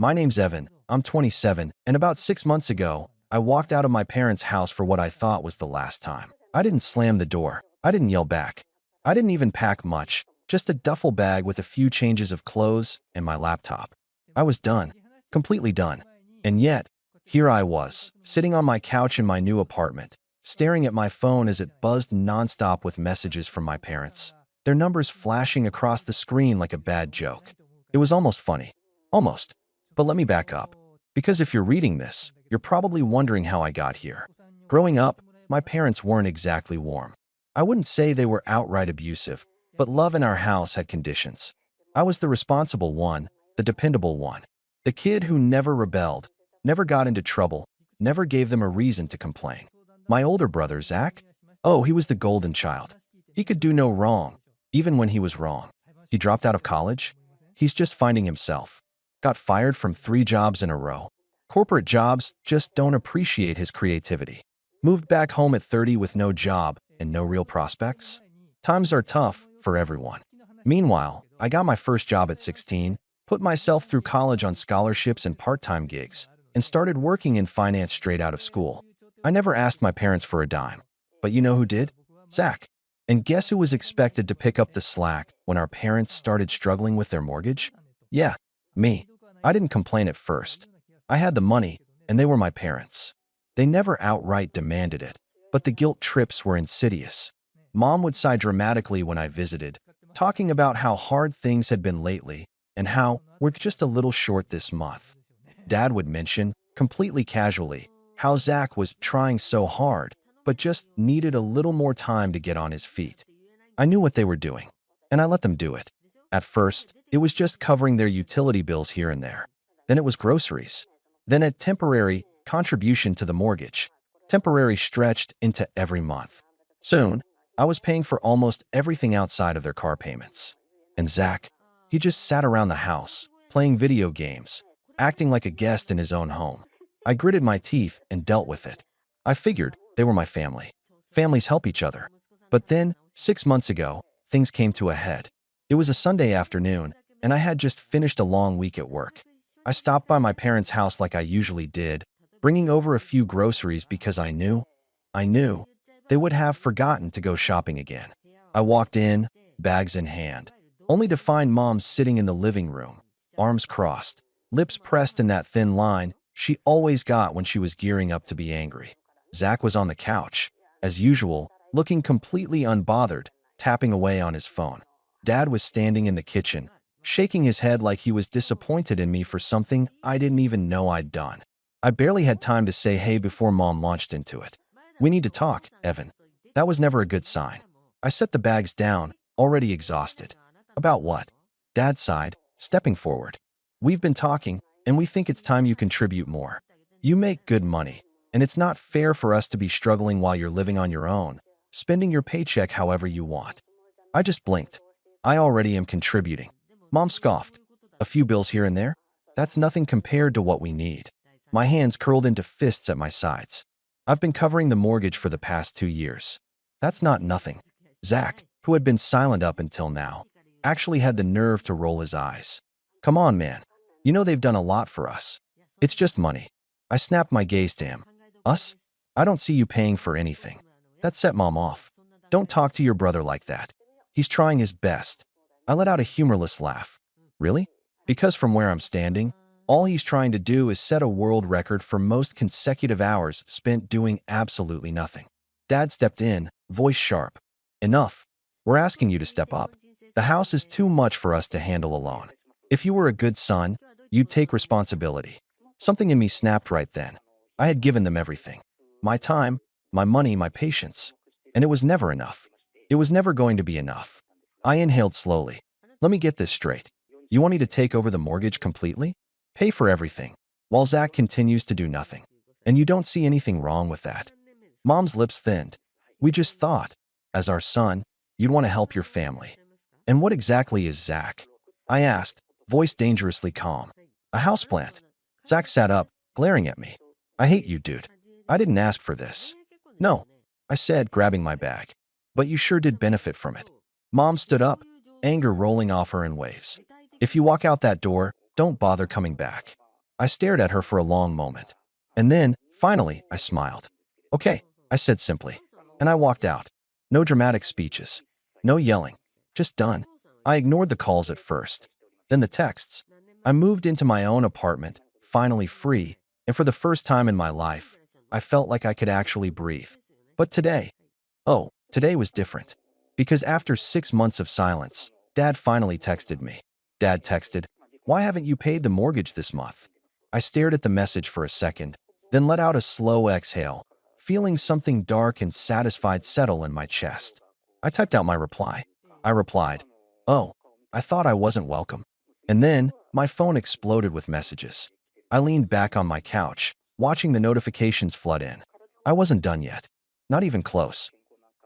My name's Evan. I'm 27, and about 6 months ago, I walked out of my parents' house for what I thought was the last time. I didn't slam the door. I didn't yell back. I didn't even pack much, just a duffel bag with a few changes of clothes and my laptop. I was done, completely done. And yet, here I was, sitting on my couch in my new apartment, staring at my phone as it buzzed nonstop with messages from my parents, their numbers flashing across the screen like a bad joke. It was almost funny. Almost. But let me back up. Because if you're reading this, you're probably wondering how I got here. Growing up, my parents weren't exactly warm. I wouldn't say they were outright abusive, but love in our house had conditions. I was the responsible one, the dependable one, the kid who never rebelled, never got into trouble, never gave them a reason to complain. My older brother, Zach? Oh, he was the golden child. He could do no wrong, even when he was wrong. He dropped out of college. He's just finding himself. Got fired from 3 jobs in a row. Corporate jobs just don't appreciate his creativity. Moved back home at 30 with no job and no real prospects. Times are tough for everyone. Meanwhile, I got my first job at 16, put myself through college on scholarships and part-time gigs, and started working in finance straight out of school. I never asked my parents for a dime. But you know who did? Zach. And guess who was expected to pick up the slack when our parents started struggling with their mortgage? Yeah, me. I didn't complain at first. I had the money, and they were my parents. They never outright demanded it, but the guilt trips were insidious. Mom would sigh dramatically when I visited, talking about how hard things had been lately and how we're just a little short this month. Dad would mention, completely casually, how Zach was trying so hard, but just needed a little more time to get on his feet. I knew what they were doing, and I let them do it. At first, it was just covering their utility bills here and there. Then it was groceries. Then a temporary contribution to the mortgage, temporary stretched into every month. Soon, I was paying for almost everything outside of their car payments. And Zach, he just sat around the house, playing video games, acting like a guest in his own home. I gritted my teeth and dealt with it. I figured they were my family. Families help each other. But then, 6 months ago, things came to a head. It was a Sunday afternoon, and I had just finished a long week at work. I stopped by my parents' house like I usually did, bringing over a few groceries because I knew they would have forgotten to go shopping again. I walked in, bags in hand, only to find Mom sitting in the living room, arms crossed, lips pressed in that thin line she always got when she was gearing up to be angry. Zach was on the couch, as usual, looking completely unbothered, tapping away on his phone. Dad was standing in the kitchen, shaking his head like he was disappointed in me for something I didn't even know I'd done. I barely had time to say hey before Mom launched into it. "We need to talk, Evan." That was never a good sign. I set the bags down, already exhausted. "About what?" Dad sighed, stepping forward. "We've been talking, and we think it's time you contribute more. You make good money, and it's not fair for us to be struggling while you're living on your own, spending your paycheck however you want." I just blinked. "I already am contributing." Mom scoffed. "A few bills here and there? That's nothing compared to what we need." My hands curled into fists at my sides. "I've been covering the mortgage for the past 2 years. That's not nothing." Zach, who had been silent up until now, actually had the nerve to roll his eyes. "Come on, man. You know they've done a lot for us. It's just money." I snapped my gaze to him. "Us? I don't see you paying for anything." That set Mom off. "Don't talk to your brother like that. He's trying his best." I let out a humorless laugh. "Really? Because from where I'm standing, all he's trying to do is set a world record for most consecutive hours spent doing absolutely nothing." Dad stepped in, voice sharp. "Enough. We're asking you to step up. The house is too much for us to handle alone. If you were a good son, you'd take responsibility." Something in me snapped right then. I had given them everything. My time, my money, my patience. And it was never enough. It was never going to be enough. I inhaled slowly. "Let me get this straight. You want me to take over the mortgage completely? Pay for everything, while Zach continues to do nothing. And you don't see anything wrong with that?" Mom's lips thinned. "We just thought, as our son, you'd want to help your family." "And what exactly is Zach?" I asked, voice dangerously calm. "A houseplant." Zach sat up, glaring at me. "I hate you, dude. I didn't ask for this." "No," I said, grabbing my bag. "But you sure did benefit from it." Mom stood up, anger rolling off her in waves. "If you walk out that door, don't bother coming back." I stared at her for a long moment. And then, finally, I smiled. Okay, I said simply. And I walked out. No dramatic speeches. No yelling. Just done. I ignored the calls at first. Then the texts. I moved into my own apartment, finally free, and for the first time in my life, I felt like I could actually breathe. But today was different. Because after 6 months of silence, Dad finally texted me. Dad texted, "Why haven't you paid the mortgage this month?" I stared at the message for a second, then let out a slow exhale, feeling something dark and satisfied settle in my chest. I typed out my reply. I replied, "Oh, I thought I wasn't welcome." And then, my phone exploded with messages. I leaned back on my couch, watching the notifications flood in. I wasn't done yet. Not even close.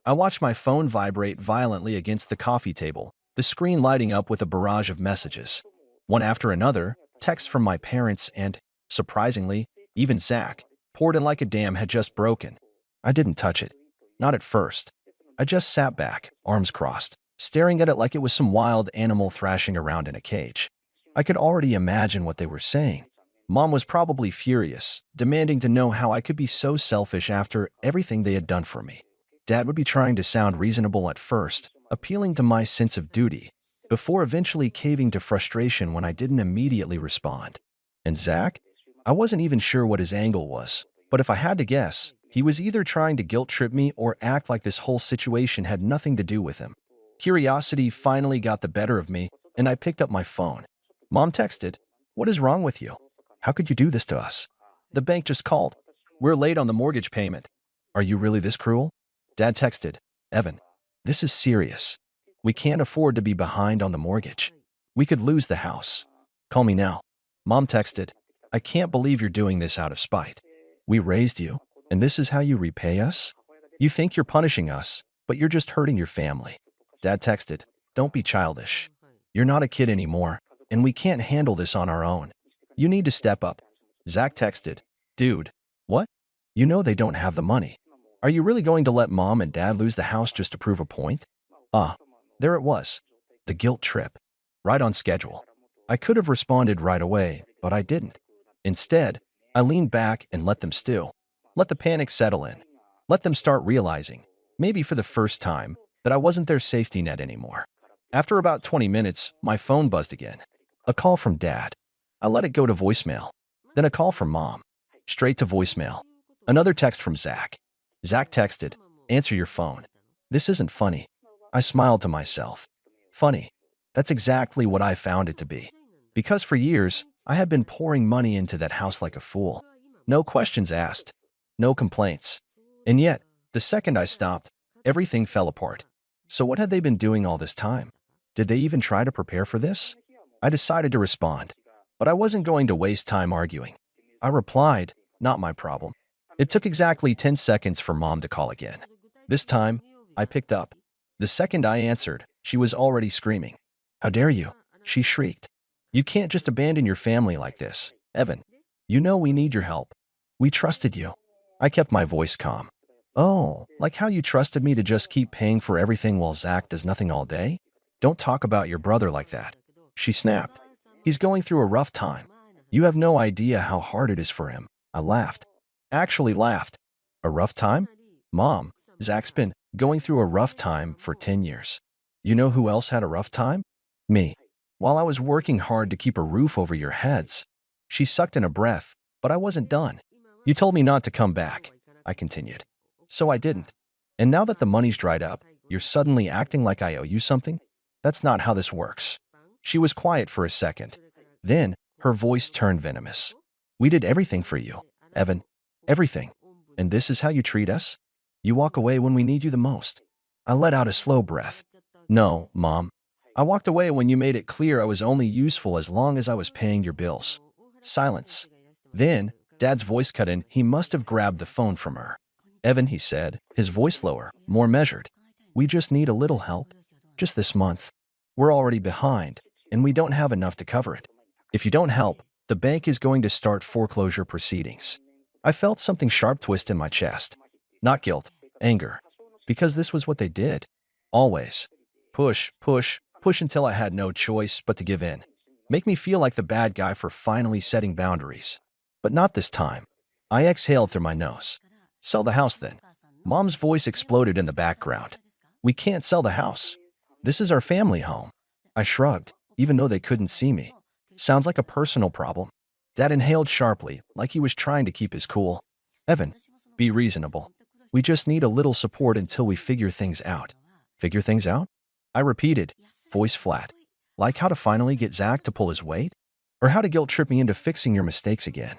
I watched my phone vibrate violently against the coffee table, the screen lighting up with a barrage of messages. One after another, texts from my parents and, surprisingly, even Zach, poured in like a dam had just broken. I didn't touch it. Not at first. I just sat back, arms crossed, staring at it like it was some wild animal thrashing around in a cage. I could already imagine what they were saying. Mom was probably furious, demanding to know how I could be so selfish after everything they had done for me. Dad would be trying to sound reasonable at first, appealing to my sense of duty, before eventually caving to frustration when I didn't immediately respond. And Zach? I wasn't even sure what his angle was, but if I had to guess, he was either trying to guilt-trip me or act like this whole situation had nothing to do with him. Curiosity finally got the better of me, and I picked up my phone. Mom texted, "What is wrong with you? How could you do this to us? The bank just called. We're late on the mortgage payment. Are you really this cruel?" Dad texted, "Evan, this is serious. We can't afford to be behind on the mortgage. We could lose the house. Call me now." Mom texted, "I can't believe you're doing this out of spite. We raised you, and this is how you repay us? You think you're punishing us, but you're just hurting your family." Dad texted, "Don't be childish. You're not a kid anymore, and we can't handle this on our own. You need to step up." Zach texted, "Dude, what? You know they don't have the money. Are you really going to let Mom and Dad lose the house just to prove a point?" Ah, there it was. The guilt trip. Right on schedule. I could have responded right away, but I didn't. Instead, I leaned back and let them stew. Let the panic settle in. Let them start realizing, maybe for the first time, that I wasn't their safety net anymore. After about 20 minutes, my phone buzzed again. A call from Dad. I let it go to voicemail. Then a call from Mom. Straight to voicemail. Another text from Zach. Zach texted, "Answer your phone." This isn't funny. I smiled to myself. Funny. That's exactly what I found it to be. Because for years, I had been pouring money into that house like a fool. No questions asked. No complaints. And yet, the second I stopped, everything fell apart. So what had they been doing all this time? Did they even try to prepare for this? I decided to respond. But I wasn't going to waste time arguing. I replied, "Not my problem." It took exactly 10 seconds for Mom to call again. This time, I picked up. The second I answered, she was already screaming. "How dare you?" she shrieked. "You can't just abandon your family like this, Evan. You know we need your help. We trusted you." I kept my voice calm. "Oh, like how you trusted me to just keep paying for everything while Zach does nothing all day? Don't talk about your brother like that." She snapped. "He's going through a rough time. You have no idea how hard it is for him." I laughed. Actually laughed. "A rough time? Mom, Zach's been going through a rough time for 10 years. You know who else had a rough time? Me. While I was working hard to keep a roof over your heads." She sucked in a breath, but I wasn't done. "You told me not to come back," I continued. "So I didn't. And now that the money's dried up, you're suddenly acting like I owe you something? That's not how this works." She was quiet for a second. Then, her voice turned venomous. "We did everything for you, Evan. Everything. And this is how you treat us? You walk away when we need you the most." I let out a slow breath. "No, Mom. I walked away when you made it clear I was only useful as long as I was paying your bills." Silence. Then, Dad's voice cut in. He must have grabbed the phone from her. "Evan," he said, his voice lower, more measured. "We just need a little help. Just this month. We're already behind, and we don't have enough to cover it. If you don't help, the bank is going to start foreclosure proceedings." I felt something sharp twist in my chest. Not guilt, anger. Because this was what they did. Always. Push, push, push until I had no choice but to give in. Make me feel like the bad guy for finally setting boundaries. But not this time. I exhaled through my nose. Sell the house then. Mom's voice exploded in the background. We can't sell the house. This is our family home. I shrugged, even though they couldn't see me. Sounds like a personal problem. Dad inhaled sharply, like he was trying to keep his cool. Evan, be reasonable. We just need a little support until we figure things out. Figure things out? I repeated, voice flat. Like how to finally get Zach to pull his weight? Or how to guilt trip me into fixing your mistakes again?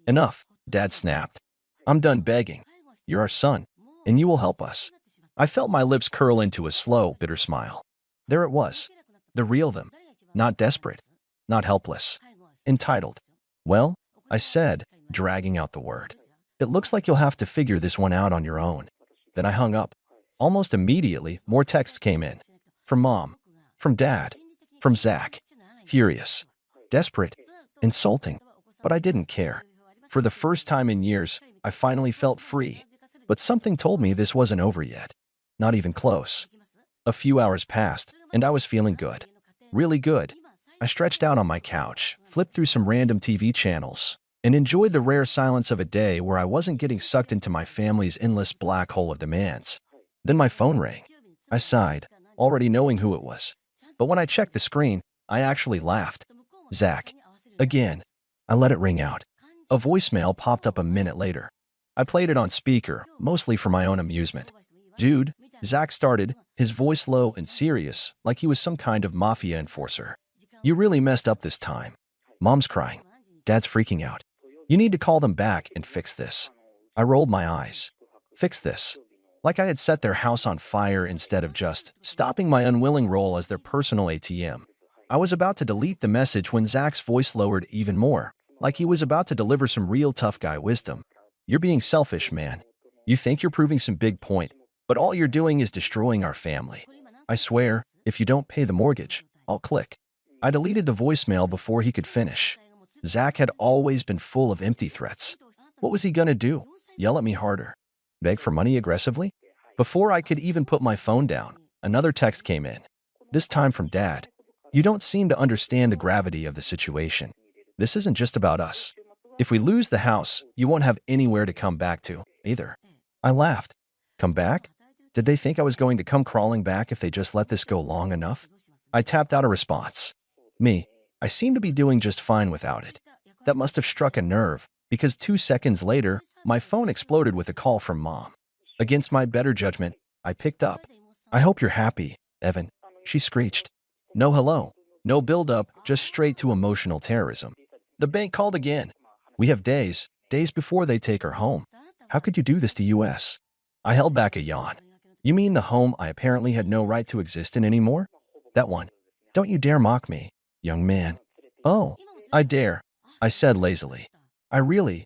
Enough, Dad snapped. I'm done begging. You're our son, and you will help us. I felt my lips curl into a slow, bitter smile. There it was. The real them. Not desperate. Not helpless. Entitled. Well, I said, dragging out the word. It looks like you'll have to figure this one out on your own. Then I hung up. Almost immediately, more texts came in. From Mom. From Dad. From Zach. Furious. Desperate. Insulting. But I didn't care. For the first time in years, I finally felt free. But something told me this wasn't over yet. Not even close. A few hours passed, and I was feeling good. Really good. I stretched out on my couch, flipped through some random TV channels, and enjoyed the rare silence of a day where I wasn't getting sucked into my family's endless black hole of demands. Then my phone rang. I sighed, already knowing who it was. But when I checked the screen, I actually laughed. Zach. Again. I let it ring out. A voicemail popped up a minute later. I played it on speaker, mostly for my own amusement. Dude, Zach started, his voice low and serious, like he was some kind of mafia enforcer. You really messed up this time. Mom's crying. Dad's freaking out. You need to call them back and fix this. I rolled my eyes. Fix this. Like I had set their house on fire instead of just stopping my unwilling role as their personal ATM. I was about to delete the message when Zach's voice lowered even more, like he was about to deliver some real tough guy wisdom. You're being selfish, man. You think you're proving some big point, but all you're doing is destroying our family. I swear, if you don't pay the mortgage, I'll click. I deleted the voicemail before he could finish. Zach had always been full of empty threats. What was he gonna do? Yell at me harder? Beg for money aggressively? Before I could even put my phone down, another text came in. This time from Dad. You don't seem to understand the gravity of the situation. This isn't just about us. If we lose the house, you won't have anywhere to come back to, either. I laughed. Come back? Did they think I was going to come crawling back if they just let this go long enough? I tapped out a response. Me. I seem to be doing just fine without it. That must have struck a nerve, because 2 seconds later, my phone exploded with a call from Mom. Against my better judgment, I picked up. I hope you're happy, Evan, she screeched. No hello, no build-up, just straight to emotional terrorism. The bank called again. We have days before they take her home. How could you do this to us? I held back a yawn. You mean the home I apparently had no right to exist in anymore? That one. Don't you dare mock me, young man. Oh, I dare, I said lazily. I really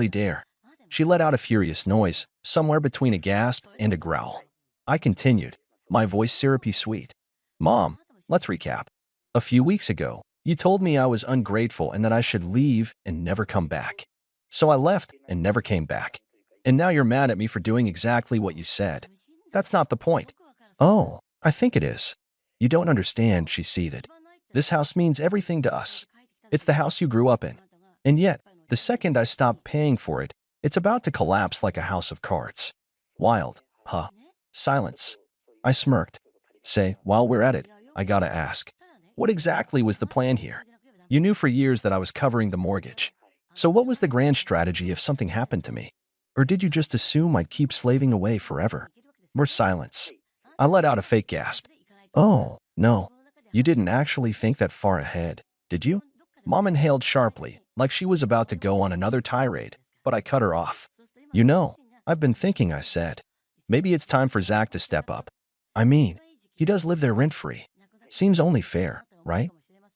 dare. She let out a furious noise, somewhere between a gasp and a growl. I continued, my voice syrupy sweet. Mom, let's recap. A few weeks ago, you told me I was ungrateful and that I should leave and never come back. So I left and never came back. And now you're mad at me for doing exactly what you said. That's not the point. Oh, I think it is. You don't understand, she seethed. This house means everything to us. It's the house you grew up in. And yet, the second I stop paying for it, it's about to collapse like a house of cards. Wild, huh? Silence. I smirked. Say, while we're at it, I gotta ask. What exactly was the plan here? You knew for years that I was covering the mortgage. So what was the grand strategy if something happened to me? Or did you just assume I'd keep slaving away forever? More silence. I let out a fake gasp. Oh, no. You didn't actually think that far ahead, did you? Mom inhaled sharply, like she was about to go on another tirade, but I cut her off. You know, I've been thinking, I said. Maybe it's time for Zach to step up. I mean, he does live there rent-free. Seems only fair, right?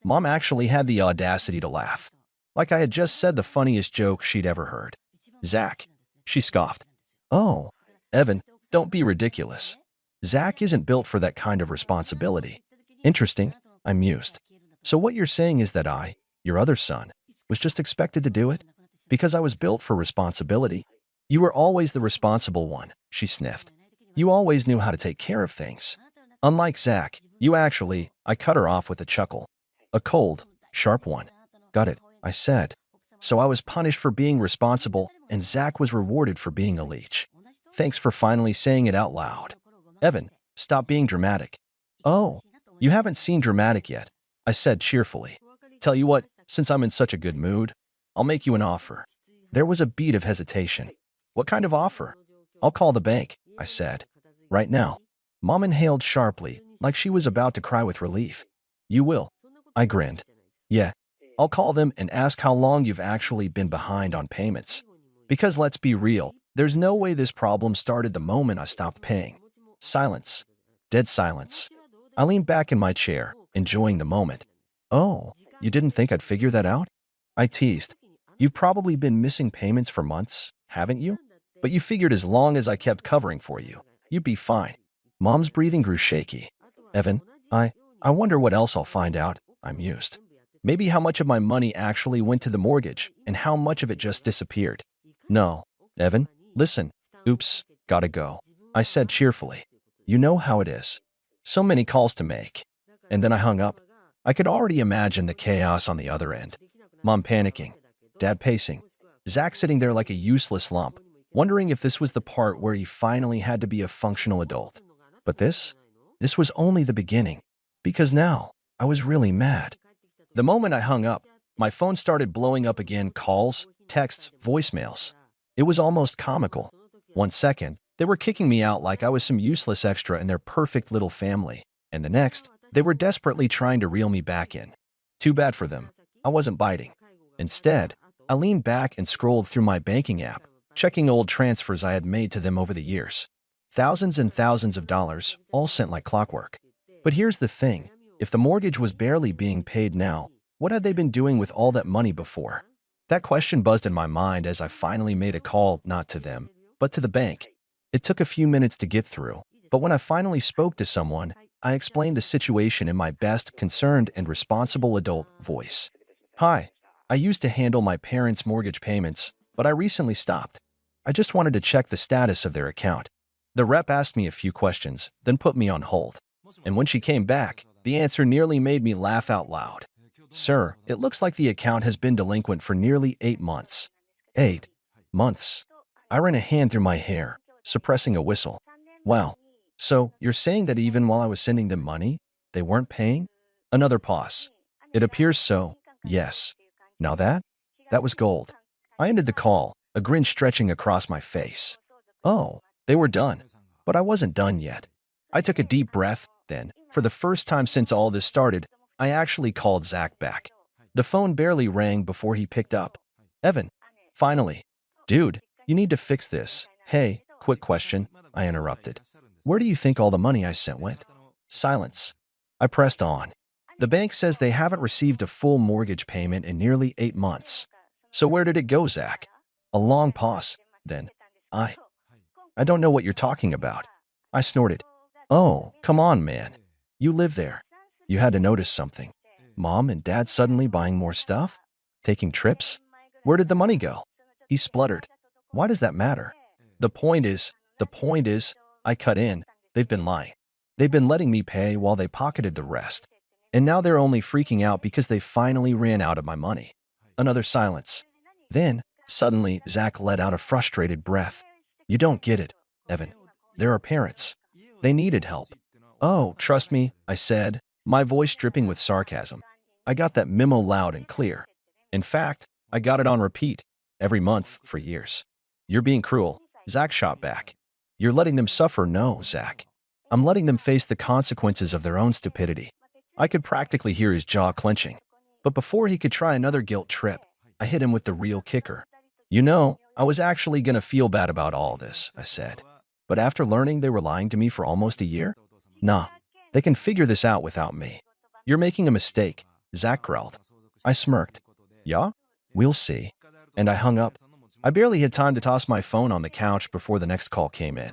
Mom actually had the audacity to laugh. Like I had just said the funniest joke she'd ever heard. Zach. She scoffed. Oh, Evan, don't be ridiculous. Zach isn't built for that kind of responsibility. Interesting, I mused. So what you're saying is that I, your other son, was just expected to do it? Because I was built for responsibility? You were always the responsible one, she sniffed. You always knew how to take care of things. Unlike Zach, you actually, I cut her off with a chuckle. A cold, Sharp one. Got it, I said. So I was punished for being responsible, and Zach was rewarded for being a leech. Thanks for finally saying it out loud. Evan, stop being dramatic. Oh, you haven't seen dramatic yet, I said cheerfully. Tell you what, since I'm in such a good mood, I'll make you an offer. There was a beat of hesitation. What kind of offer? I'll call the bank, I said. Right now. Mom inhaled sharply, like she was about to cry with relief. You will? I grinned. Yeah. I'll call them and ask how long you've actually been behind on payments. Because let's be real, there's no way this problem started the moment I stopped paying. Silence. Dead silence. I leaned back in my chair, enjoying the moment. Oh, you didn't think I'd figure that out? I teased. You've probably been missing payments for months, haven't you? But you figured as long as I kept covering for you, you'd be fine. Mom's breathing grew shaky. Evan, I wonder what else I'll find out, I mused. Maybe how much of my money actually went to the mortgage and how much of it just disappeared. No, Evan, listen. Oops, gotta go. I said cheerfully. You know how it is. So many calls to make. And then I hung up. I could already imagine the chaos on the other end. Mom panicking. Dad pacing. Zach sitting there like a useless lump, wondering if this was the part where he finally had to be a functional adult. But this was only the beginning. Because now, I was really mad. The moment I hung up, my phone started blowing up again, calls, texts, voicemails. It was almost comical. 1 second, they were kicking me out like I was some useless extra in their perfect little family. And the next, they were desperately trying to reel me back in. Too bad for them. I wasn't biting. Instead, I leaned back and scrolled through my banking app, checking old transfers I had made to them over the years. Thousands and thousands of dollars, all sent like clockwork. But here's the thing. If the mortgage was barely being paid now, what had they been doing with all that money before? That question buzzed in my mind as I finally made a call, not to them, but to the bank. It took a few minutes to get through, but when I finally spoke to someone, I explained the situation in my best, concerned, and responsible adult voice. Hi, I used to handle my parents' mortgage payments, but I recently stopped. I just wanted to check the status of their account. The rep asked me a few questions, then put me on hold. And when she came back, the answer nearly made me laugh out loud. Sir, it looks like the account has been delinquent for nearly 8 months. 8 months. I ran a hand through my hair, suppressing a whistle. Wow. So, you're saying that even while I was sending them money, they weren't paying? Another pause. It appears so, yes. Now that was gold. I ended the call, a grin stretching across my face. Oh, they were done. But I wasn't done yet. I took a deep breath, then, for the first time since all this started, I actually called Zach back. The phone barely rang before he picked up. Evan. Finally. Dude, you need to fix this. Hey, quick question, I interrupted. Where do you think all the money I sent went? Silence. I pressed on. The bank says they haven't received a full mortgage payment in nearly 8 months. So where did it go, Zach? A long pause. Then, I don't know what you're talking about. I snorted. Oh, come on, man. You live there. You had to notice something. Mom and Dad suddenly buying more stuff? Taking trips? Where did the money go? He spluttered. Why does that matter? The point is, I cut in. They've been lying. They've been letting me pay while they pocketed the rest. And now they're only freaking out because they finally ran out of my money. Another silence. Then, suddenly, Zach let out a frustrated breath. You don't get it, Evan. There are parents. They needed help. Oh, trust me, I said, my voice dripping with sarcasm. I got that memo loud and clear. In fact, I got it on repeat, every month for years. You're being cruel, Zach shot back. You're letting them suffer. No, Zach. I'm letting them face the consequences of their own stupidity. I could practically hear his jaw clenching. But before he could try another guilt trip, I hit him with the real kicker. You know, I was actually gonna feel bad about all this, I said. But after learning they were lying to me for almost a year? Nah, they can figure this out without me. You're making a mistake, Zach growled. I smirked. Yeah? We'll see. And I hung up. I barely had time to toss my phone on the couch before the next call came in.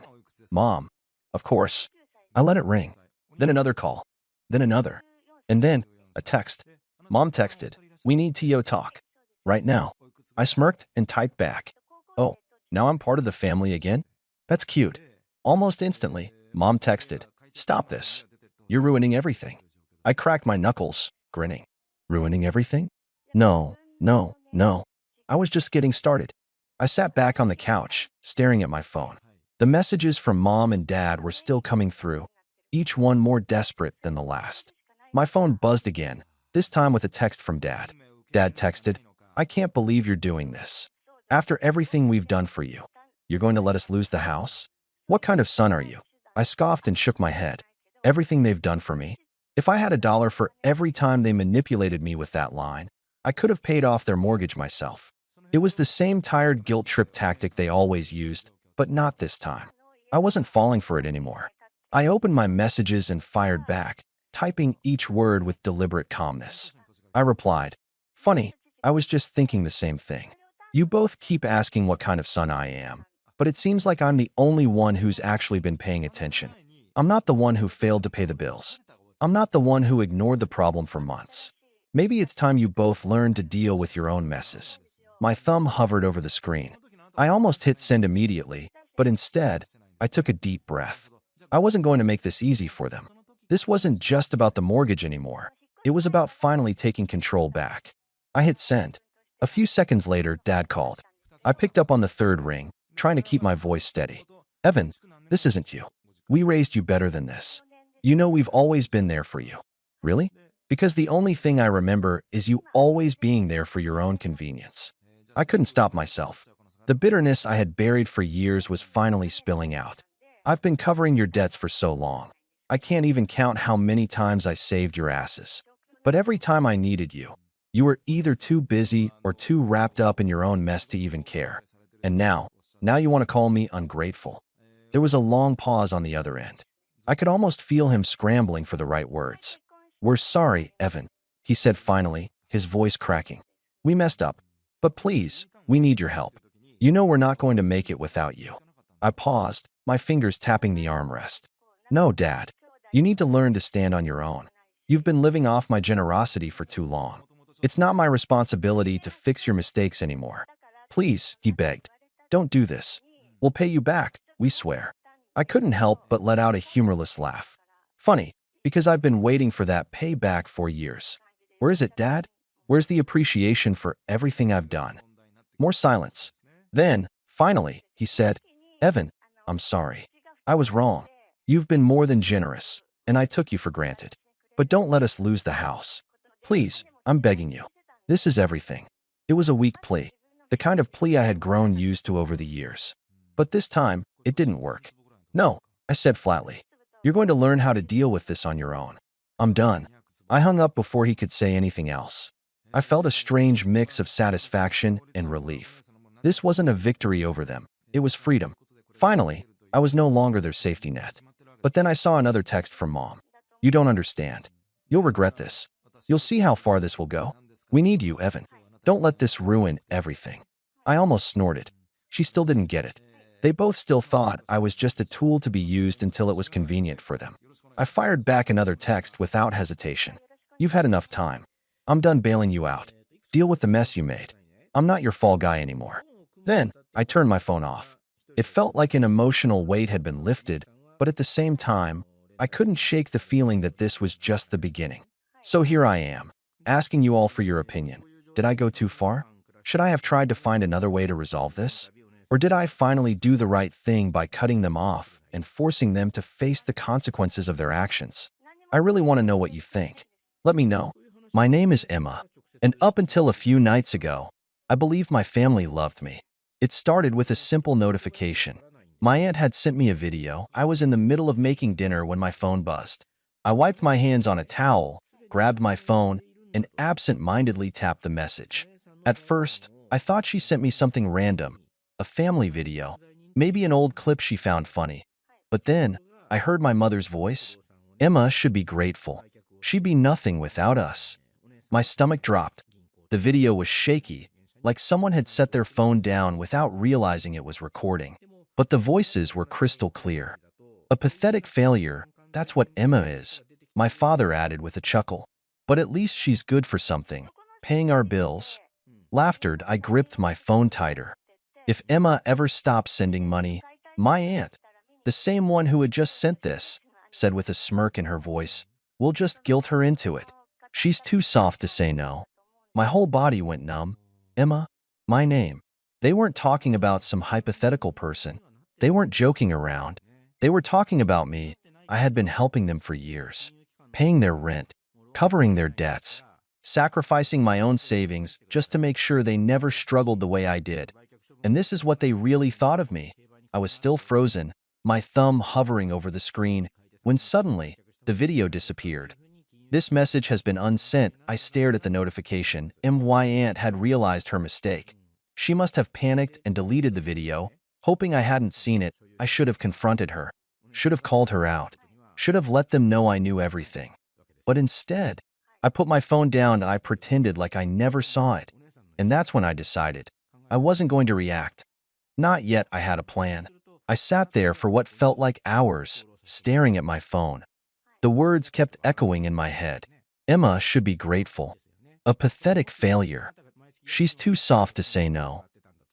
Mom. Of course. I let it ring. Then another call. Then another. And then, a text. Mom texted, we need to talk. Right now. I smirked and typed back. Oh, now I'm part of the family again? That's cute. Almost instantly, Mom texted, stop this. You're ruining everything. I cracked my knuckles, grinning. Ruining everything? No, no, no. I was just getting started. I sat back on the couch, staring at my phone. The messages from mom and dad were still coming through, each one more desperate than the last. My phone buzzed again, this time with a text from dad. Dad texted, "I can't believe you're doing this. After everything we've done for you, you're going to let us lose the house? What kind of son are you?" I scoffed and shook my head. Everything they've done for me? If I had $1 for every time they manipulated me with that line, I could have paid off their mortgage myself. It was the same tired guilt trip tactic they always used, but not this time. I wasn't falling for it anymore. I opened my messages and fired back, typing each word with deliberate calmness. I replied, "Funny, I was just thinking the same thing. You both keep asking what kind of son I am, but it seems like I'm the only one who's actually been paying attention. I'm not the one who failed to pay the bills. I'm not the one who ignored the problem for months. Maybe it's time you both learn to deal with your own messes." My thumb hovered over the screen. I almost hit send immediately, but instead, I took a deep breath. I wasn't going to make this easy for them. This wasn't just about the mortgage anymore. It was about finally taking control back. I hit send. A few seconds later, Dad called. I picked up on the third ring, trying to keep my voice steady. "Evan, this isn't you. We raised you better than this. You know we've always been there for you." "Really?" "Because the only thing I remember is you always being there for your own convenience." I couldn't stop myself. The bitterness I had buried for years was finally spilling out. "I've been covering your debts for so long. I can't even count how many times I saved your asses. But every time I needed you, you were either too busy or too wrapped up in your own mess to even care. And now you want to call me ungrateful." There was a long pause on the other end. I could almost feel him scrambling for the right words. "We're sorry, Evan," he said finally, his voice cracking. "We messed up. But please, we need your help. You know we're not going to make it without you." I paused, my fingers tapping the armrest. "No, Dad. You need to learn to stand on your own. You've been living off my generosity for too long. It's not my responsibility to fix your mistakes anymore. Please," he begged. "Don't do this. We'll pay you back, we swear." I couldn't help but let out a humorless laugh. Funny, because I've been waiting for that payback for years. "Where is it, Dad? Where's the appreciation for everything I've done?" More silence. Then, finally, he said, "Evan, I'm sorry. I was wrong. You've been more than generous, and I took you for granted. But don't let us lose the house. Please, I'm begging you. This is everything." It was a weak plea, the kind of plea I had grown used to over the years. But this time, it didn't work. "No," I said flatly. "You're going to learn how to deal with this on your own. I'm done." I hung up before he could say anything else. I felt a strange mix of satisfaction and relief. This wasn't a victory over them. It was freedom. Finally, I was no longer their safety net. But then I saw another text from Mom. "You don't understand. You'll regret this. You'll see how far this will go. We need you, Evan. Don't let this ruin everything." I almost snorted. She still didn't get it. They both still thought I was just a tool to be used until it was convenient for them. I fired back another text without hesitation. "You've had enough time. I'm done bailing you out. Deal with the mess you made. I'm not your fall guy anymore." Then, I turned my phone off. It felt like an emotional weight had been lifted, but at the same time, I couldn't shake the feeling that this was just the beginning. So here I am, asking you all for your opinion. Did I go too far? Should I have tried to find another way to resolve this? Or did I finally do the right thing by cutting them off and forcing them to face the consequences of their actions? I really want to know what you think. Let me know. My name is Emma, and up until a few nights ago, I believed my family loved me. It started with a simple notification. My aunt had sent me a video. I was in the middle of making dinner when my phone buzzed. I wiped my hands on a towel, grabbed my phone, and absent-mindedly tapped the message. At first, I thought she sent me something random, a family video, maybe an old clip she found funny. But then, I heard my mother's voice. "Emma should be grateful. She'd be nothing without us." My stomach dropped. The video was shaky, like someone had set their phone down without realizing it was recording. But the voices were crystal clear. "A pathetic failure, that's what Emma is," my father added with a chuckle. "But at least she's good for something, paying our bills." Laughter, I gripped my phone tighter. If Emma ever stopped sending money, my aunt, the same one who had just sent this, said with a smirk in her voice, "we'll just guilt her into it." She's too soft to say no. My whole body went numb. Emma, my name. They weren't talking about some hypothetical person. They weren't joking around. They were talking about me. I had been helping them for years, paying their rent, covering their debts, sacrificing my own savings just to make sure they never struggled the way I did. And this is what they really thought of me. I was still frozen, my thumb hovering over the screen, when suddenly, the video disappeared. This message has been unsent. I stared at the notification. My aunt had realized her mistake. She must have panicked and deleted the video, hoping I hadn't seen it. I should have confronted her, should have called her out, should have let them know I knew everything. But instead, I put my phone down and I pretended like I never saw it. And that's when I decided I wasn't going to react. Not yet. I had a plan. I sat there for what felt like hours, staring at my phone. The words kept echoing in my head. Emma should be grateful. A pathetic failure. She's too soft to say no.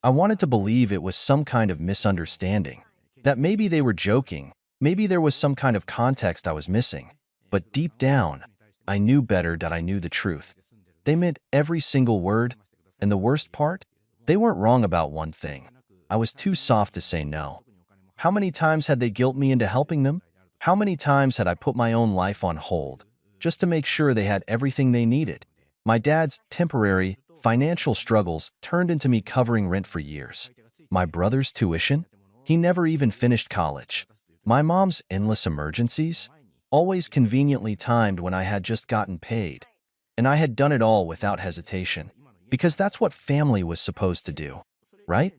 I wanted to believe it was some kind of misunderstanding. That maybe they were joking. Maybe there was some kind of context I was missing. But deep down, I knew better that I knew the truth. They meant every single word. And the worst part? They weren't wrong about one thing. I was too soft to say no. How many times had they guilt me into helping them? How many times had I put my own life on hold, just to make sure they had everything they needed? My dad's temporary financial struggles turned into me covering rent for years. My brother's tuition? He never even finished college. My mom's endless emergencies? Always conveniently timed when I had just gotten paid. And I had done it all without hesitation. Because that's what family was supposed to do, right?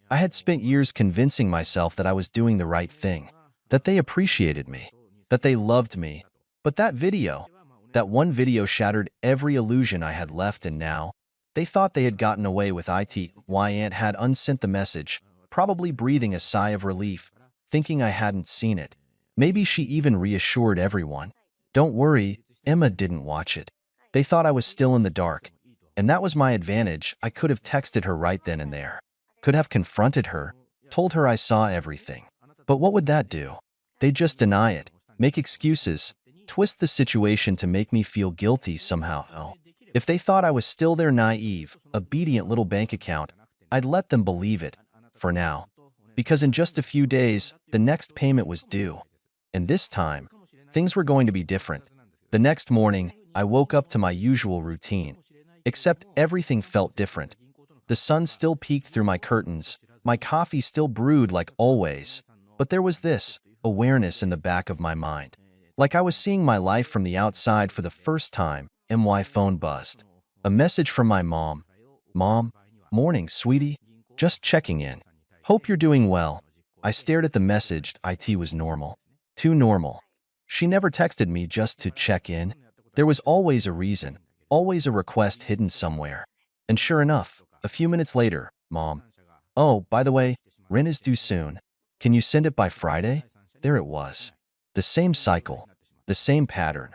I had spent years convincing myself that I was doing the right thing, that they appreciated me, that they loved me. But that one video shattered every illusion I had left, and now, they thought they had gotten away with it. My aunt had unsent the message, probably breathing a sigh of relief, thinking I hadn't seen it. Maybe she even reassured everyone. Don't worry, Emma didn't watch it. They thought I was still in the dark. And that was my advantage. I could have texted her right then and there. Could have confronted her, told her I saw everything. But what would that do? They'd just deny it, make excuses, twist the situation to make me feel guilty somehow. Oh, if they thought I was still their naive, obedient little bank account, I'd let them believe it, for now. Because in just a few days, the next payment was due. And this time, things were going to be different. The next morning, I woke up to my usual routine. Except everything felt different. The sun still peeked through my curtains, my coffee still brewed like always, but there was this awareness in the back of my mind. Like I was seeing my life from the outside for the first time. My phone buzzed. A message from my mom. Mom, morning, sweetie. Just checking in. Hope you're doing well. I stared at the message. It was normal. Too normal. She never texted me just to check in. There was always a reason, always a request hidden somewhere. And sure enough, a few minutes later, Mom. Oh, by the way, rent is due soon. Can you send it by Friday? There it was. The same cycle, the same pattern.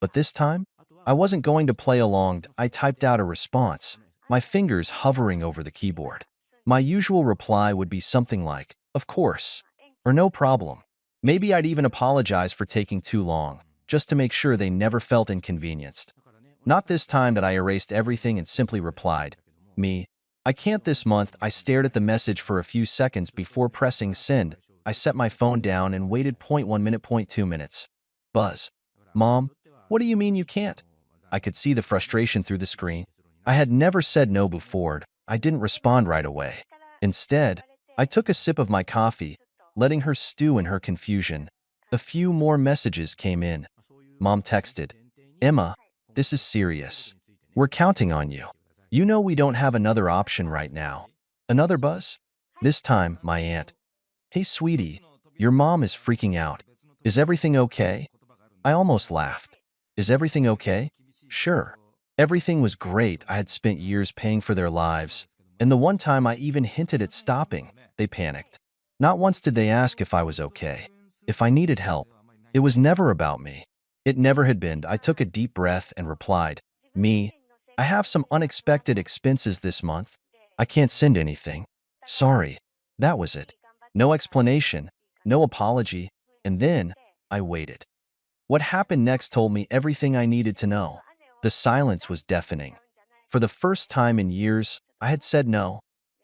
But this time, I wasn't going to play along. I typed out a response, my fingers hovering over the keyboard. My usual reply would be something like, of course, or no problem. Maybe I'd even apologize for taking too long, just to make sure they never felt inconvenienced. Not this time. That I erased everything and simply replied, me. I can't this month. I stared at the message for a few seconds before pressing send. I set my phone down and waited 1 minute, 2 minutes. Buzz. Mom, what do you mean you can't? I could see the frustration through the screen. I had never said no before. I didn't respond right away. Instead, I took a sip of my coffee, letting her stew in her confusion. A few more messages came in. Mom texted, Emma, this is serious. We're counting on you. You know we don't have another option right now. Another buzz? This time, my aunt. Hey, sweetie, your mom is freaking out. Is everything okay? I almost laughed. Is everything okay? Sure. Everything was great. I had spent years paying for their lives. And the one time I even hinted at stopping, they panicked. Not once did they ask if I was okay, if I needed help. It was never about me. It never had been. I took a deep breath and replied, me. I have some unexpected expenses this month. I can't send anything. Sorry. That was it. No explanation, no apology, and then I waited. What happened next told me everything I needed to know. The silence was deafening. For the first time in years, I had said no,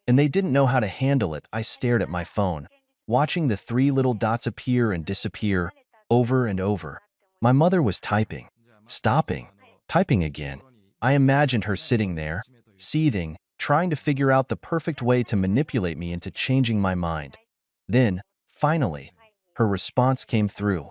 and they didn't know how to handle it. I stared at my phone, watching the three little dots appear and disappear over and over. My mother was typing, stopping, typing again. I imagined her sitting there, seething, trying to figure out the perfect way to manipulate me into changing my mind. Then, finally, her response came through.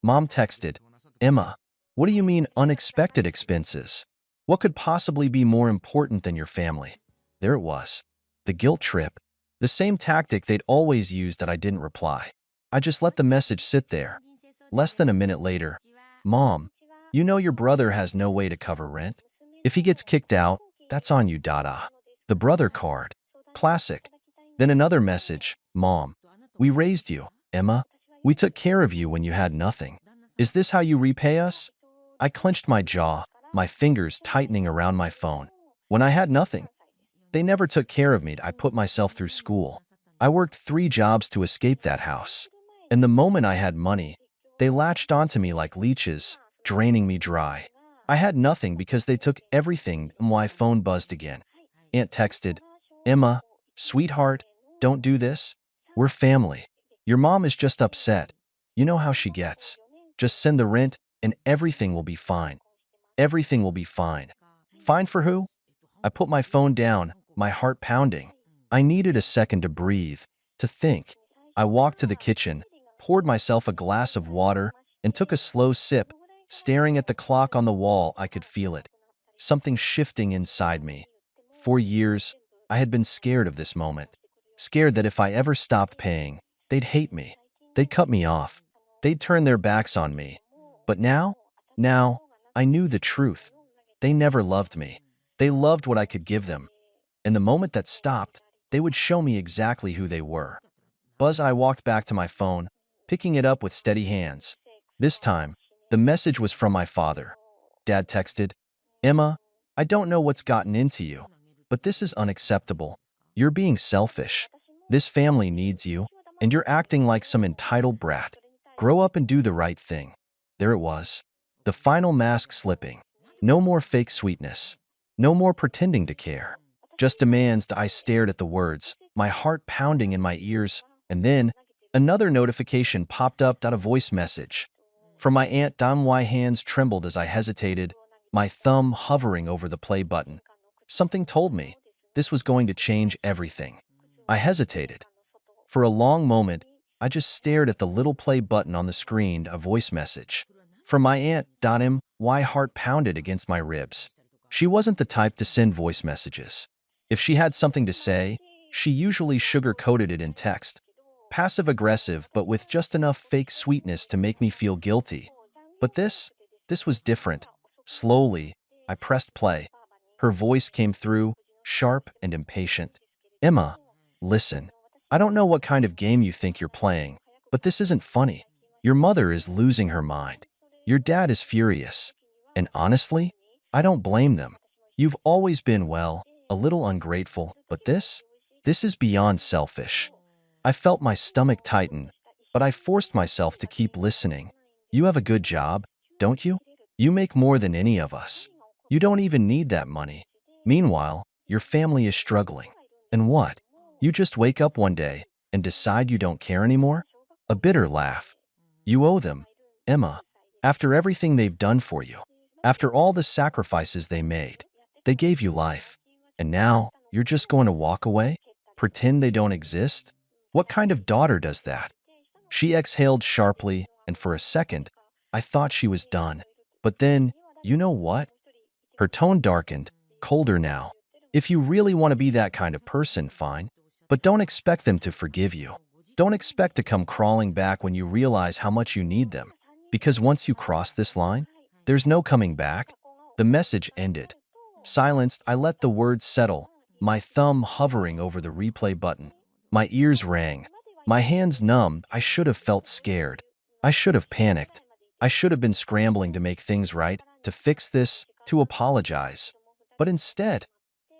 Mom texted, "Emma, what do you mean unexpected expenses? What could possibly be more important than your family?" There it was. The guilt trip. The same tactic they'd always used that I didn't reply. I just let the message sit there. Less than a minute later, "Mom, you know your brother has no way to cover rent. If he gets kicked out, that's on you, dada." The brother card. Classic. Then another message, "Mom, we raised you, Emma. We took care of you when you had nothing. Is this how you repay us?" I clenched my jaw, my fingers tightening around my phone. When I had nothing, they never took care of me. I put myself through school. I worked 3 jobs to escape that house. And the moment I had money, they latched onto me like leeches, draining me dry. I had nothing because they took everything. My phone buzzed again. Aunt texted, "Emma, sweetheart, don't do this. We're family. Your mom is just upset. You know how she gets. Just send the rent and everything will be fine. Everything will be fine." Fine for who? I put my phone down, my heart pounding. I needed a second to breathe, to think. I walked to the kitchen, poured myself a glass of water, and took a slow sip. Staring at the clock on the wall, I could feel it. Something shifting inside me. For years, I had been scared of this moment. Scared that if I ever stopped paying, they'd hate me. They'd cut me off. They'd turn their backs on me. But now, I knew the truth. They never loved me. They loved what I could give them. And the moment that stopped, they would show me exactly who they were. I walked back to my phone, picking it up with steady hands. This time, the message was from my father. Dad texted, "Emma, I don't know what's gotten into you, but this is unacceptable. You're being selfish. This family needs you, and you're acting like some entitled brat. Grow up and do the right thing." There it was. The final mask slipping. No more fake sweetness. No more pretending to care. Just demands. I stared at the words, my heart pounding in my ears, and then another notification popped up. A voice message from my aunt. My hands trembled as I hesitated, my thumb hovering over the play button. Something told me this was going to change everything. I hesitated. For a long moment, I just stared at the little play button on the screen. A voice message from my aunt. My heart pounded against my ribs. She wasn't the type to send voice messages. If she had something to say, she usually sugar-coated it in text. Passive-aggressive, but with just enough fake sweetness to make me feel guilty. But this was different. Slowly, I pressed play. Her voice came through, sharp and impatient. "Emma, listen. I don't know what kind of game you think you're playing, but this isn't funny. Your mother is losing her mind. Your dad is furious. And honestly, I don't blame them. You've always been, well, a little ungrateful, but this is beyond selfish." I felt my stomach tighten, but I forced myself to keep listening. "You have a good job, don't you? You make more than any of us. You don't even need that money. Meanwhile, your family is struggling. And what? You just wake up one day and decide you don't care anymore?" A bitter laugh. "You owe them, Emma. After everything they've done for you, after all the sacrifices they made, they gave you life. And now, you're just going to walk away? Pretend they don't exist? What kind of daughter does that?" She exhaled sharply, and for a second, I thought she was done. But then, you know what? Her tone darkened, colder now. "If you really want to be that kind of person, fine. But don't expect them to forgive you. Don't expect to come crawling back when you realize how much you need them. Because once you cross this line, there's no coming back." The message ended. Silenced, I let the words settle, my thumb hovering over the replay button. My ears rang. My hands numb. I should have felt scared. I should have panicked. I should have been scrambling to make things right, to fix this, to apologize. But instead,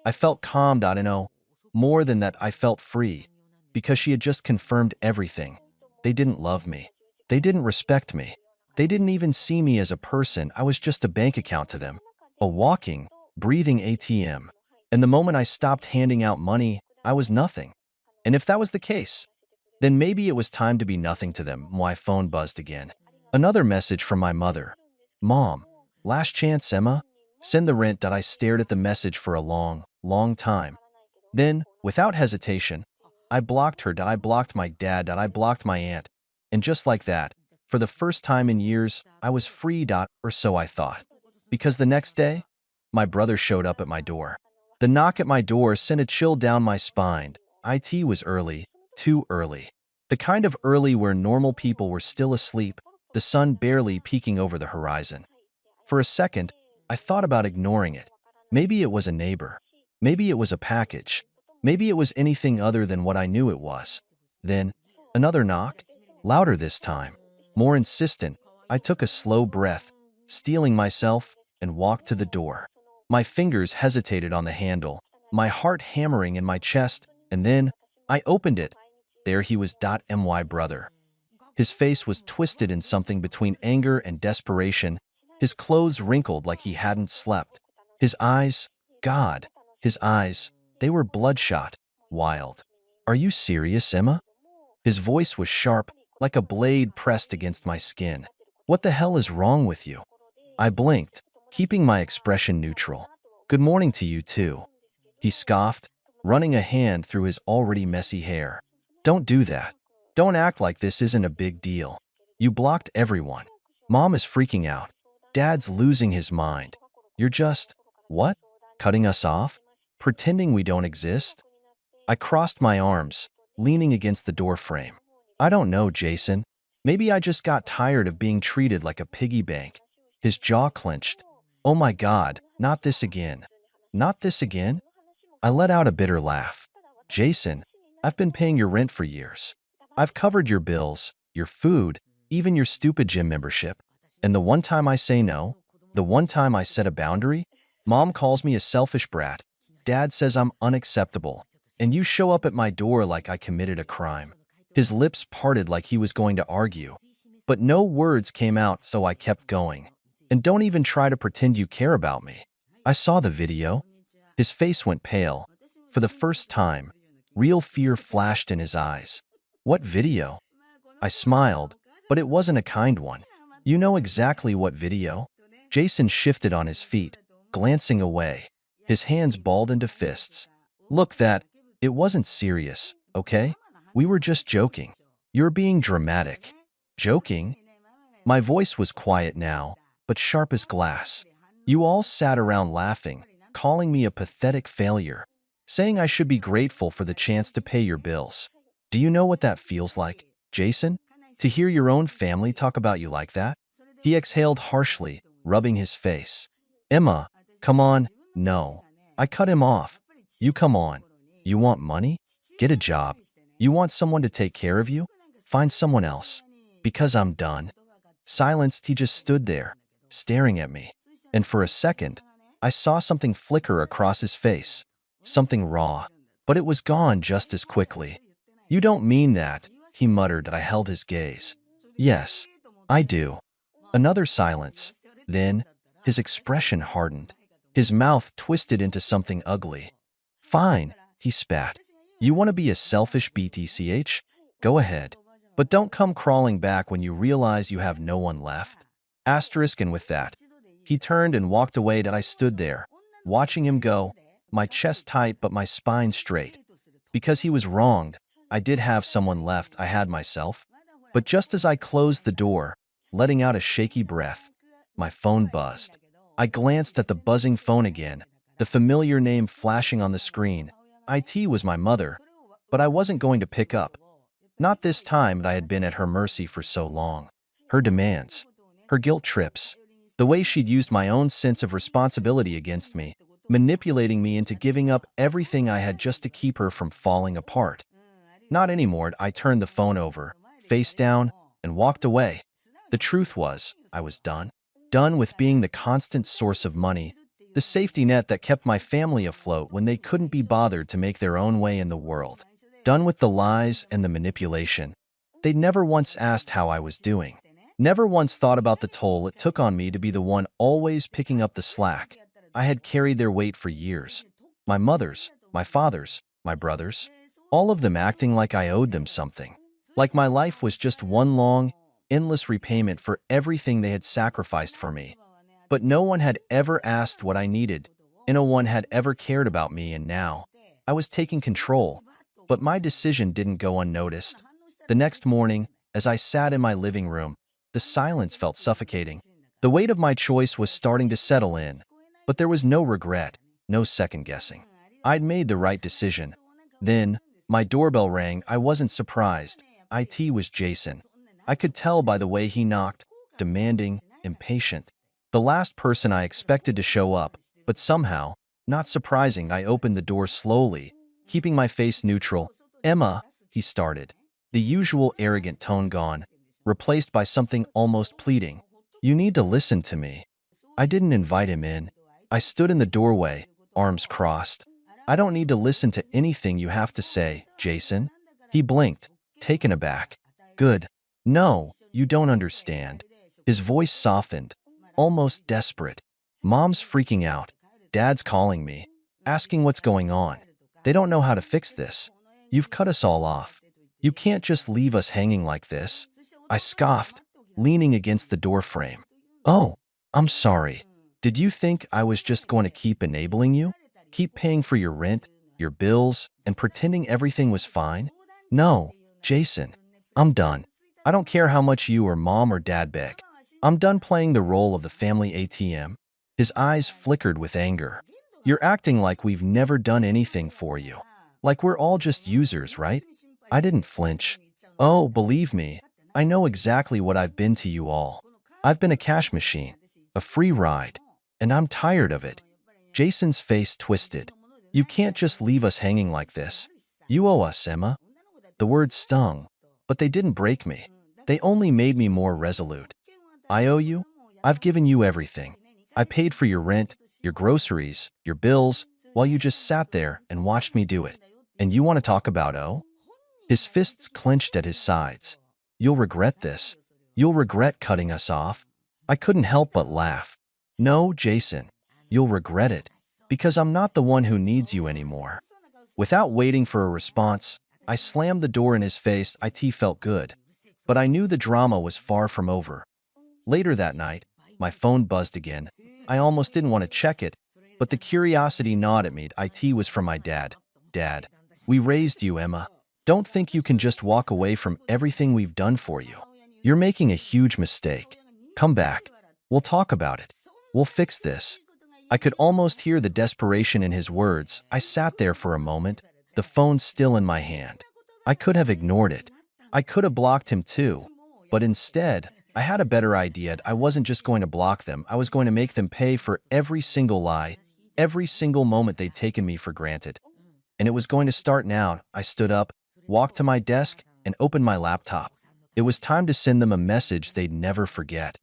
I felt calmed. I don't know. More than that, I felt free. Because she had just confirmed everything. They didn't love me. They didn't respect me. They didn't even see me as a person. I was just a bank account to them. A walking, breathing ATM. And the moment I stopped handing out money, I was nothing. And if that was the case, then maybe it was time to be nothing to them. My phone buzzed again. Another message from my mother. Mom, last chance, Emma. Send the rent. I stared at the message for a long, long time. Then, without hesitation, I blocked her. I blocked my dad. I blocked my aunt. And just like that, for the first time in years, I was free. Or so I thought. Because the next day, my brother showed up at my door. The knock at my door sent a chill down my spine. It was early, too early. The kind of early where normal people were still asleep, the sun barely peeking over the horizon. For a second, I thought about ignoring it. Maybe it was a neighbor. Maybe it was a package. Maybe it was anything other than what I knew it was. Then, another knock, louder this time, more insistent. I took a slow breath, steeling myself, and walked to the door. My fingers hesitated on the handle, my heart hammering in my chest, and then I opened it. There he was. My brother. His face was twisted in something between anger and desperation, his clothes wrinkled like he hadn't slept. His eyes, God, his eyes, they were bloodshot, wild. Are you serious, Emma? His voice was sharp, like a blade pressed against my skin. What the hell is wrong with you? I blinked, keeping my expression neutral. Good morning to you too, he scoffed, running a hand through his already messy hair. Don't do that. Don't act like this isn't a big deal. You blocked everyone. Mom is freaking out. Dad's losing his mind. You're just, what? Cutting us off? Pretending we don't exist? I crossed my arms, leaning against the doorframe. I don't know, Jason. Maybe I just got tired of being treated like a piggy bank. His jaw clenched. Oh my God, not this again. Not this again? I let out a bitter laugh. Jason, I've been paying your rent for years. I've covered your bills, your food, even your stupid gym membership. And the one time I say no, the one time I set a boundary, Mom calls me a selfish brat. Dad says I'm unacceptable. And you show up at my door like I committed a crime. His lips parted like he was going to argue. But no words came out, so I kept going. And don't even try to pretend you care about me. I saw the video. His face went pale. For the first time, real fear flashed in his eyes. What video? I smiled, but it wasn't a kind one. You know exactly what video? Jason shifted on his feet, glancing away, his hands balled into fists. Look, it wasn't serious, okay? We were just joking. You're being dramatic. Joking? My voice was quiet now, but sharp as glass. You all sat around laughing, calling me a pathetic failure, saying I should be grateful for the chance to pay your bills. Do you know what that feels like, Jason? To hear your own family talk about you like that? He exhaled harshly, rubbing his face. Emma, come on. No. I cut him off. You come on. You want money? Get a job. You want someone to take care of you? Find someone else. Because I'm done. Silenced, he just stood there, staring at me. And for a second, I saw something flicker across his face. Something raw. But it was gone just as quickly. You don't mean that, he muttered. I held his gaze. Yes, I do. Another silence. Then, his expression hardened. His mouth twisted into something ugly. Fine, he spat. You want to be a selfish BTCH? Go ahead. But don't come crawling back when you realize you have no one left. Asterisk, and with that, he turned and walked away. I stood there, watching him go, my chest tight but my spine straight. Because he was wronged, I did have someone left. I had myself. But just as I closed the door, letting out a shaky breath, my phone buzzed. I glanced at the buzzing phone again, the familiar name flashing on the screen. It was my mother, but I wasn't going to pick up. Not this time. I had been at her mercy for so long. Her demands, her guilt trips, the way she'd used my own sense of responsibility against me, manipulating me into giving up everything I had just to keep her from falling apart. Not anymore. I turned the phone over, face down, and walked away. The truth was, I was done. Done with being the constant source of money, the safety net that kept my family afloat when they couldn't be bothered to make their own way in the world. Done with the lies and the manipulation. They'd never once asked how I was doing. Never once thought about the toll it took on me to be the one always picking up the slack. I had carried their weight for years. My mother's, my father's, my brother's, all of them acting like I owed them something. Like my life was just one long, endless repayment for everything they had sacrificed for me. But no one had ever asked what I needed, and no one had ever cared about me, and now I was taking control. But my decision didn't go unnoticed. The next morning, as I sat in my living room, the silence felt suffocating. The weight of my choice was starting to settle in, but there was no regret, no second guessing. I'd made the right decision. Then, my doorbell rang. I wasn't surprised. It was Jason. I could tell by the way he knocked, demanding, impatient. The last person I expected to show up, but somehow, not surprising, I opened the door slowly, keeping my face neutral. "Emma," he started, the usual arrogant tone gone, replaced by something almost pleading. "You need to listen to me." I didn't invite him in. I stood in the doorway, arms crossed. "I don't need to listen to anything you have to say, Jason." He blinked, taken aback. "Good. No, you don't understand." His voice softened, almost desperate. "Mom's freaking out. Dad's calling me, asking what's going on. They don't know how to fix this. You've cut us all off. You can't just leave us hanging like this." I scoffed, leaning against the doorframe. "Oh, I'm sorry. Did you think I was just going to keep enabling you? Keep paying for your rent, your bills, and pretending everything was fine? No, Jason, I'm done. I don't care how much you or mom or dad beg. I'm done playing the role of the family ATM." His eyes flickered with anger. "You're acting like we've never done anything for you. Like we're all just users, right?" I didn't flinch. "Oh, believe me, I know exactly what I've been to you all. I've been a cash machine, a free ride, and I'm tired of it." Jason's face twisted. "You can't just leave us hanging like this. You owe us, Emma." The words stung, but they didn't break me. They only made me more resolute. "I owe you? I've given you everything. I paid for your rent, your groceries, your bills, while you just sat there and watched me do it. And you want to talk about oh?" His fists clenched at his sides. "You'll regret this. You'll regret cutting us off." I couldn't help but laugh. "No, Jason, you'll regret it, because I'm not the one who needs you anymore." Without waiting for a response, I slammed the door in his face. It felt good, but I knew the drama was far from over. Later that night, my phone buzzed again. I almost didn't want to check it, but the curiosity gnawed at me. It was from my dad. "Dad, we raised you, Emma. Don't think you can just walk away from everything we've done for you. You're making a huge mistake. Come back. We'll talk about it. We'll fix this." I could almost hear the desperation in his words. I sat there for a moment, the phone still in my hand. I could have ignored it. I could have blocked him too. But instead, I had a better idea. I wasn't just going to block them. I was going to make them pay for every single lie, every single moment they'd taken me for granted. And it was going to start now. I stood up, walked to my desk, and opened my laptop. It was time to send them a message they'd never forget.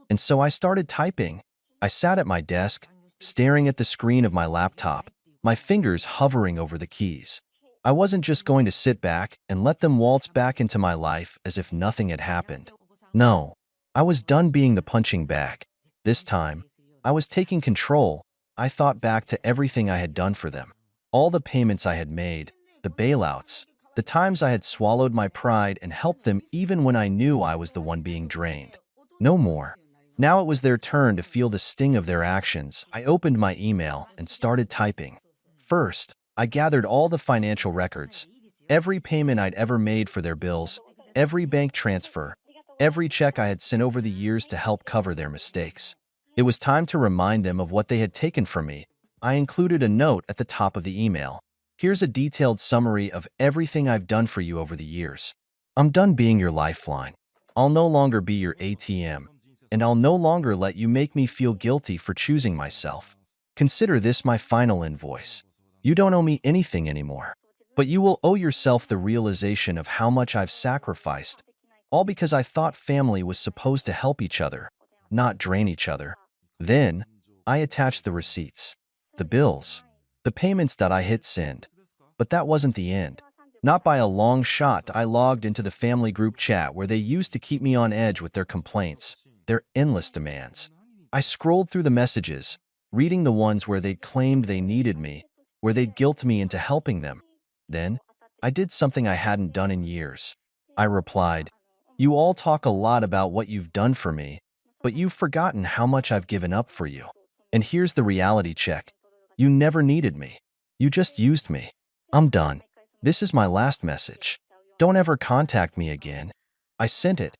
And so I started typing. I sat at my desk, staring at the screen of my laptop, my fingers hovering over the keys. I wasn't just going to sit back and let them waltz back into my life as if nothing had happened. No, I was done being the punching bag. This time, I was taking control. I thought back to everything I had done for them, all the payments I had made, the bailouts, the times I had swallowed my pride and helped them even when I knew I was the one being drained. No more. Now it was their turn to feel the sting of their actions. I opened my email and started typing. First, I gathered all the financial records, every payment I'd ever made for their bills, every bank transfer, every check I had sent over the years to help cover their mistakes. It was time to remind them of what they had taken from me. I included a note at the top of the email. "Here's a detailed summary of everything I've done for you over the years. I'm done being your lifeline. I'll no longer be your ATM. And I'll no longer let you make me feel guilty for choosing myself. Consider this my final invoice. You don't owe me anything anymore, but you will owe yourself the realization of how much I've sacrificed, all because I thought family was supposed to help each other, not drain each other." Then, I attached the receipts, the bills, the payments that I hit send. But that wasn't the end. Not by a long shot. I logged into the family group chat where they used to keep me on edge with their complaints, their endless demands. I scrolled through the messages, reading the ones where they claimed they needed me, where they'd guilt me into helping them. Then, I did something I hadn't done in years. I replied, "You all talk a lot about what you've done for me, but you've forgotten how much I've given up for you. And here's the reality check. You never needed me. You just used me. I'm done. This is my last message. Don't ever contact me again." I sent it.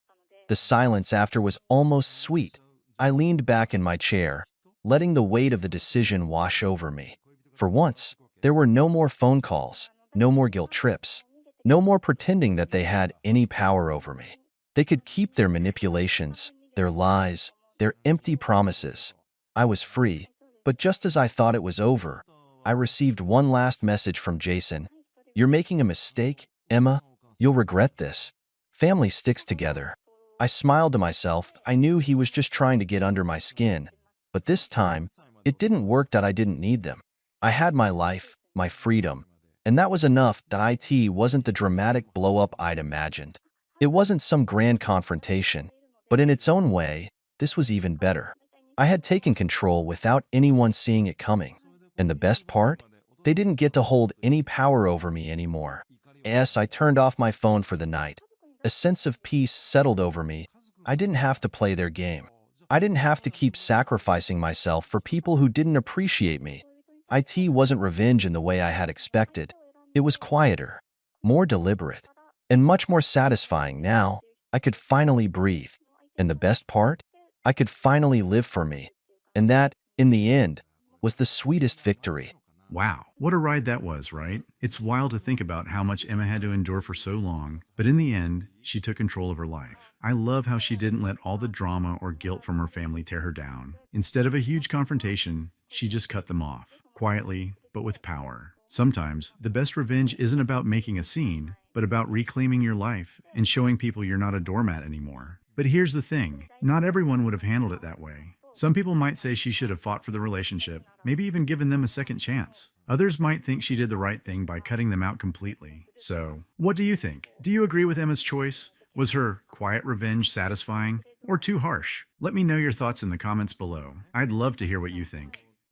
The silence after was almost sweet. I leaned back in my chair, letting the weight of the decision wash over me. For once, there were no more phone calls, no more guilt trips, no more pretending that they had any power over me. They could keep their manipulations, their lies, their empty promises. I was free, but just as I thought it was over, I received one last message from Jason. "You're making a mistake, Emma. You'll regret this. Family sticks together." I smiled to myself. I knew he was just trying to get under my skin. But this time, it didn't work that I didn't need them. I had my life, my freedom, and that was enough. That it wasn't the dramatic blow-up I'd imagined. It wasn't some grand confrontation, but in its own way, this was even better. I had taken control without anyone seeing it coming. And the best part? They didn't get to hold any power over me anymore. Yes, I turned off my phone for the night. A sense of peace settled over me. I didn't have to play their game. I didn't have to keep sacrificing myself for people who didn't appreciate me. It wasn't revenge in the way I had expected. It was quieter, more deliberate, and much more satisfying. Now, I could finally breathe. And the best part? I could finally live for me. And that, in the end, was the sweetest victory. Wow, what a ride that was, right? It's wild to think about how much Emma had to endure for so long, but in the end, she took control of her life. I love how she didn't let all the drama or guilt from her family tear her down. Instead of a huge confrontation, she just cut them off, quietly, but with power. Sometimes, the best revenge isn't about making a scene, but about reclaiming your life and showing people you're not a doormat anymore. But here's the thing, not everyone would have handled it that way. Some people might say she should have fought for the relationship, maybe even given them a second chance. Others might think she did the right thing by cutting them out completely. So, what do you think? Do you agree with Emma's choice? Was her quiet revenge satisfying or too harsh? Let me know your thoughts in the comments below. I'd love to hear what you think.